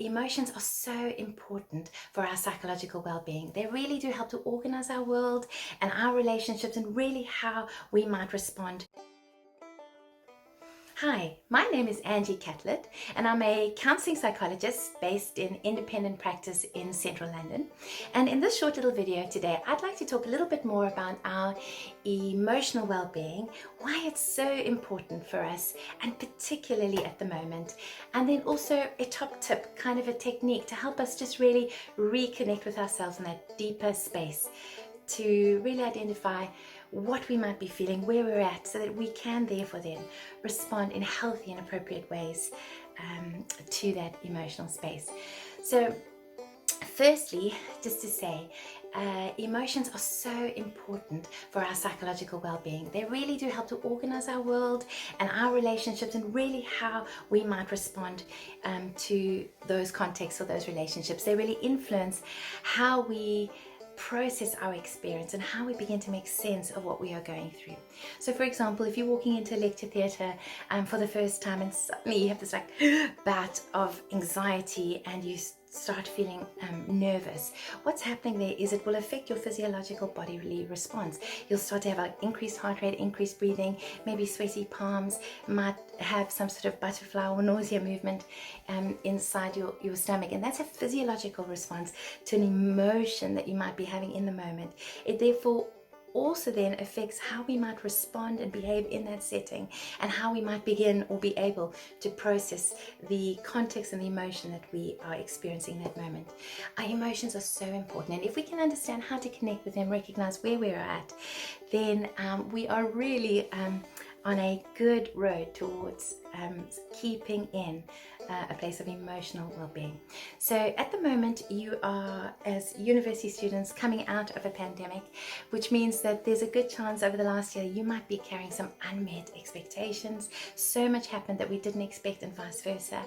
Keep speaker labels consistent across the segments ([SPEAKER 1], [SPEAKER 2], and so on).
[SPEAKER 1] Emotions are so important for our psychological well-being. They really do help to organize our world and our relationships and really how we might respond. Hi, my name is Angie and I'm a counselling psychologist based in independent practice in central London. And in this short little video today, I'd like to talk a little bit more about our emotional well-being, why it's so important for us, and particularly at the moment. And then also a top tip, kind of a technique to help us just really reconnect with ourselves in that deeper space, to really identify what we might be feeling, where we're at, so that we can therefore then respond in healthy and appropriate ways to that emotional space. So firstly, just to say, emotions are so important for our psychological well-being. They really do help to organize our world and our relationships and really how we might respond to those contexts or those relationships. They really influence how we process our experience and how we begin to make sense of what we are going through. So for example, if you're walking into a lecture theatre for the first time and suddenly you have this like bout of anxiety and you start feeling nervous, what's happening there is it will affect your physiological bodily response. You'll start to have an increased heart rate, increased breathing, maybe sweaty palms, might have some sort of butterfly or nausea movement inside your stomach, and that's a physiological response to an emotion that you might be having in the moment. It therefore also then affects how we might respond and behave in that setting, and how we might begin or be able to process the context and the emotion that we are experiencing in that moment. Our emotions are so important, and if we can understand how to connect with them, recognize where we're at, then we are really on a good road towards keeping in a place of emotional well-being. So at the moment, you are, as university students, coming out of a pandemic, which means that there's a good chance over the last year you might be carrying some unmet expectations. So much happened that we didn't expect, and vice versa.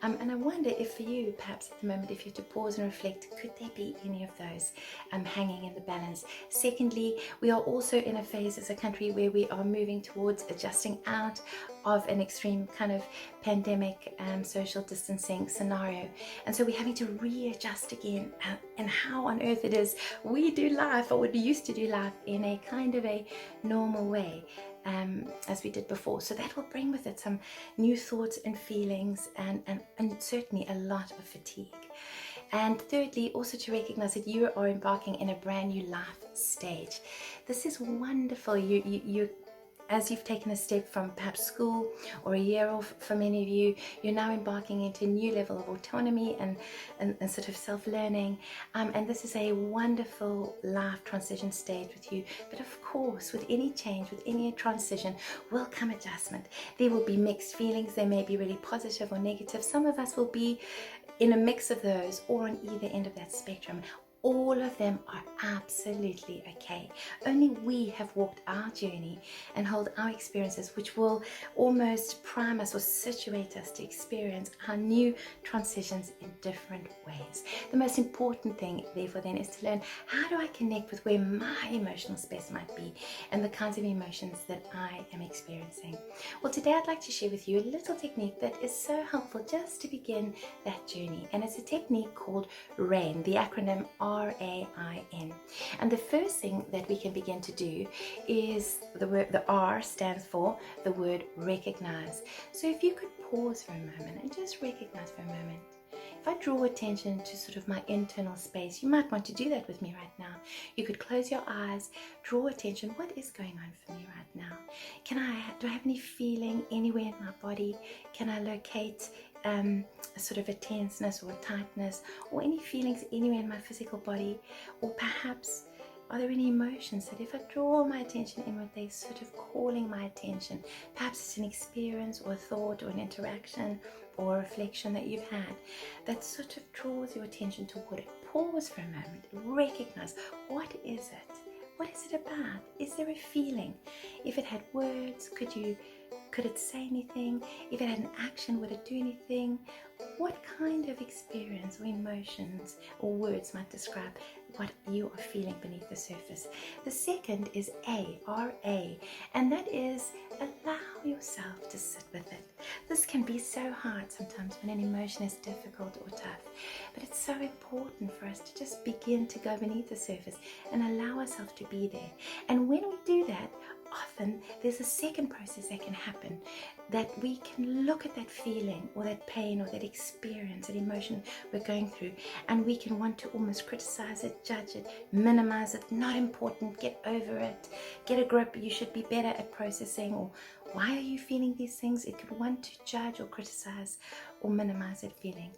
[SPEAKER 1] And I wonder if for you, perhaps at the moment, if you had to pause and reflect, could there be any of those hanging in the balance? Secondly, we are also in a phase as a country where we are moving towards adjusting out of an extreme kind of pandemic social distancing scenario, and so we're having to readjust again and how on earth it is we do life, or we used to do life, in a kind of a normal way as we did before. So that will bring with it some new thoughts and feelings, and certainly a lot of fatigue. And thirdly, also to recognize that you are embarking in a brand new life stage. This is wonderful. You as you've taken a step from perhaps school or a year off, for many of you, you're now embarking into a new level of autonomy and sort of self-learning. And this is a wonderful life transition stage with you. But of course, with any change, with any transition, will come adjustment. There will be mixed feelings. They may be really positive or negative. Some of us will be in a mix of those, or on either end of that spectrum. All of them are absolutely okay. Only we have walked our journey and hold our experiences, which will almost prime us or situate us to experience our new transitions in different ways. The most important thing, therefore, then, is to learn, how do I connect with where my emotional space might be and the kinds of emotions that I am experiencing? Well, today I'd like to share with you a little technique that is so helpful just to begin that journey. And it's a technique called RAIN, the acronym RAIN. And the first thing that we can begin to do is the R stands for the word recognize. So if you could pause for a moment and just recognize for a moment. If I draw attention to sort of my internal space, you might want to do that with me right now. You could close your eyes, draw attention. What is going on for me right now? Do I have any feeling anywhere in my body? Can I locate a sort of a tenseness or a tightness, or any feelings anywhere in my physical body? Or perhaps, are there any emotions that if I draw my attention inward, they're sort of calling my attention? Perhaps it's an experience or a thought or an interaction or a reflection that you've had that sort of draws your attention toward it. Pause for a moment, recognize, what is it? What is it about? Is there a feeling? If it had words, could you Could it say anything? If it had an action, would it do anything? What kind of experience or emotions or words might describe what you are feeling beneath the surface? The second is R-A, and that is allow yourself to sit with it. This can be so hard sometimes when an emotion is difficult or tough, but it's so important for us to just begin to go beneath the surface and allow ourselves to be there. And when we do that, often there's a second process that can happen, that we can look at that feeling or that pain or that experience, that emotion we're going through, and we can want to almost criticize it, judge it, minimize it, not important, get over it, get a grip, you should be better at processing, or why are you feeling these things? It could want to judge or criticize or minimize that feeling.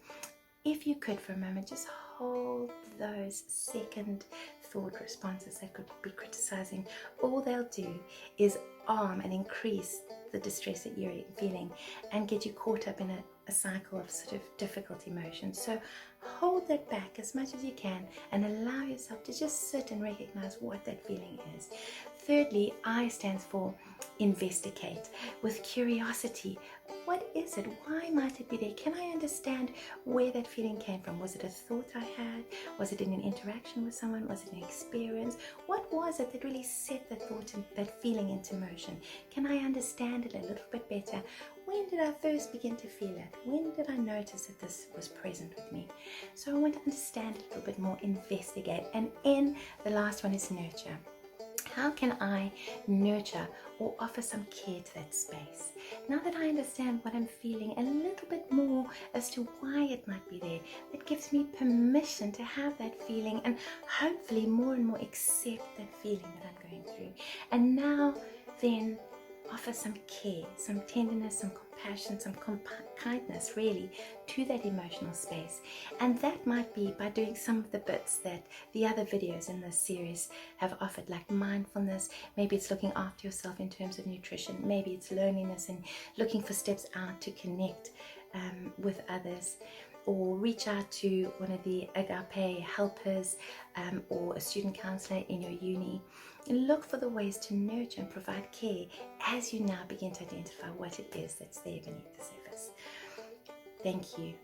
[SPEAKER 1] If you could for a moment just hold those second thought responses that could be criticizing, all they'll do is arm and increase the distress that you're feeling and get you caught up in a cycle of sort of difficult emotions. So hold that back as much as you can and allow yourself to just sit and recognize what that feeling is. Thirdly, I stands for investigate with curiosity. What is it? Why might it be there? Can I understand where that feeling came from? Was it a thought I had? Was it in an interaction with someone? Was it an experience? What was it that really set that thought and that feeling into motion? Can I understand it a little bit better? When did I first begin to feel it? When did I notice that this was present with me? So I want to understand it a little bit more, investigate. And in the last one is nurture. How can I nurture or offer some care to that space? Now that I understand what I'm feeling a little bit more as to why it might be there, that gives me permission to have that feeling and hopefully more and more accept that feeling that I'm going through. And now then offer some care, some tenderness, some compassion, some kindness really to that emotional space. And that might be by doing some of the bits that the other videos in this series have offered, like mindfulness. Maybe it's looking after yourself in terms of nutrition. Maybe it's loneliness and looking for steps out to connect with others, or reach out to one of the agape helpers or a student counselor in your uni. And look for the ways to nurture and provide care as you now begin to identify what it is that's there beneath the surface. Thank you.